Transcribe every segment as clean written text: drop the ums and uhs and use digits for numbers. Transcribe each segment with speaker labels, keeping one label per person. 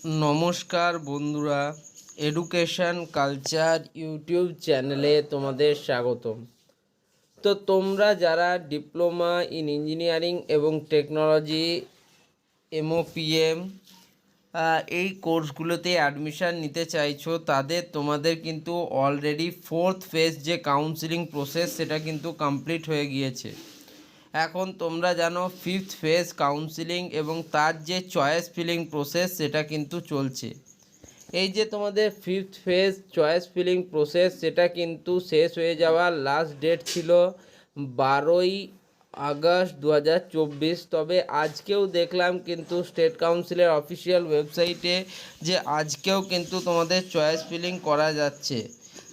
Speaker 1: নমস্কার বন্ধুরা, education culture YouTube চ্যানেলে তোমাদের স্বাগতম। তো তোমরা যারা ডিপ্লোমা ইন ইঞ্জিনিয়ারিং এবং টেকনোলজি এমওপিএম এই কোর্সগুলোতে অ্যাডমিশান নিতে চাইছো, তোমাদের কিন্তু অলরেডি ফোর্থ ফেজ যে কাউন্সিলিং প্রসেস সেটা কিন্তু কমপ্লিট হয়ে গিয়েছে। এখন তোমরা জানো ফিফথ ফেজ কাউন্সিলিং এবং তার যে চয়েস ফিলিং প্রসেস সেটা কিন্তু চলছে। এই যে তোমাদের fifth phase choice filling process সেটা কিন্তু শেষ হয়ে যাওয়ার লাস্ট ডেট ছিল 12ই আগস্ট 2024। তবে আজকেও দেখলাম কিন্তু স্টেট কাউন্সিলের অফিসিয়াল ওয়েবসাইটে যে আজকেও কিন্তু তোমাদের চয়েস ফিলিং করা যাচ্ছে।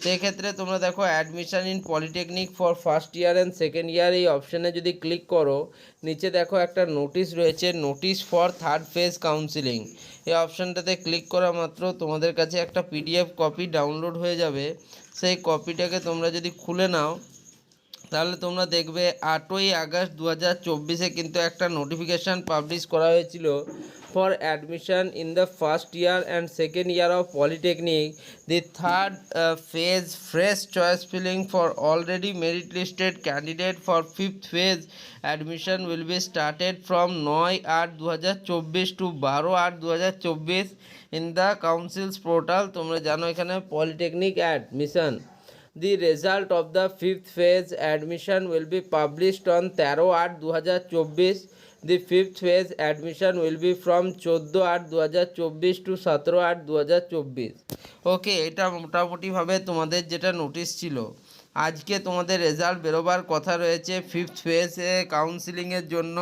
Speaker 1: সেক্ষেত্রে তোমরা দেখো admission in polytechnic for first year and second ইয়ার এই অপশানে যদি ক্লিক করো, নিচে দেখো একটা নোটিশ রয়েছে, notice for third phase counselling. এই অপশানটাতে ক্লিক করা মাত্র তোমাদের কাছে একটা পিডিএফ কপি ডাউনলোড হয়ে যাবে। সেই কপিটাকে তোমরা যদি খুলে নাও, তাহলে তোমরা দেখবে 8ই আগস্ট 2024 কিন্তু একটা নোটিফিকেশান পাবলিশ করা হয়েছিল for admission in the first year and second year of polytechnic the third phase fresh choice filling for already merit listed candidate for fifth phase admission will be started from 9/8/2024 to 12/8/2024 in the councils portal. তোমরা জানো এখানে polytechnic admission, the result of the fifth phase admission will be published on 13/8/2024. The fifth phase admission will be from 14/8/2024 to 17/8/2024। ওকে, এটা মোটামুটিভাবে তোমাদের যেটা notice ছিল। আজকে তোমাদের রেজাল্ট বেরোবার কথা রয়েছে ফিফথ ফেজে কাউন্সিলিংয়ের জন্য,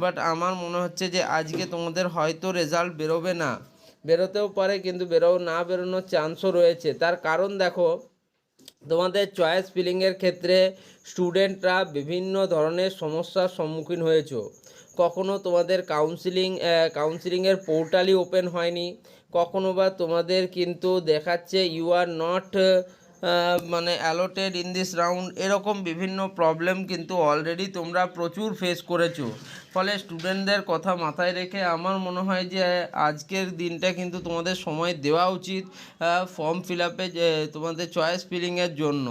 Speaker 1: বাট আমার মনে হচ্ছে যে আজকে তোমাদের হয়তো রেজাল্ট বেরোবে না, বেরোতেও পারে কিন্তু বেরোনোর চান্সও রয়েছে। তার কারণ দেখো, তোমাদের চয়েস ফিলিংয়ের ক্ষেত্রে স্টুডেন্টরা বিভিন্ন ধরনের সমস্যার সম্মুখীন হয়েছো। কখনো তোমাদের কাউন্সিলিংয়ের পোর্টালই ওপেন হয়নি, কখনো বা তোমাদের কিন্তু দেখাচ্ছে ইউ আর নট মানে অ্যালোটেড ইন দিস রাউন্ড। এরকম বিভিন্ন প্রবলেম কিন্তু অলরেডি তোমরা প্রচুর ফেস করেছো। ফলে স্টুডেন্টদের কথা মাথায় রেখে আমার মনে হয় যে আজকের দিনটা কিন্তু তোমাদের সময় দেওয়া উচিত ফর্ম ফিল আপে, তোমাদের চয়েস ফিলিংয়ের জন্য।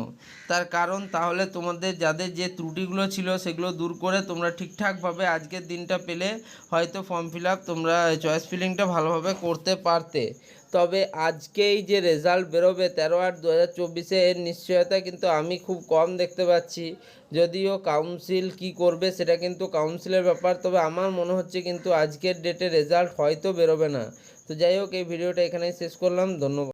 Speaker 1: তার কারণ তাহলে তোমাদের যাদের যে ত্রুটিগুলো ছিল সেগুলো দূর করে তোমরা ঠিকঠাকভাবে আজকের দিনটা পেলে হয়তো ফর্ম ফিল আপ তোমরা চয়েস ফিলিংটা ভালোভাবে করতে পারতে। তবে আজকেই যে রেজাল্ট বেরোবে 13/8/2024 এর নিশ্চয়তা কিন্তু আমি খুব কম দেখতে পাচ্ছি। যদিও কাউন্সিল কি করবে সেটা কিন্তু কাউন্সিলের ব্যাপার, তবে আমার মনে হচ্ছে কিন্তু আজকের ডেটে রেজাল্ট হয়তো বেরোবে না। তো যাই হোক, এই ভিডিওটা এখানেই শেষ করলাম। ধন্যবাদ।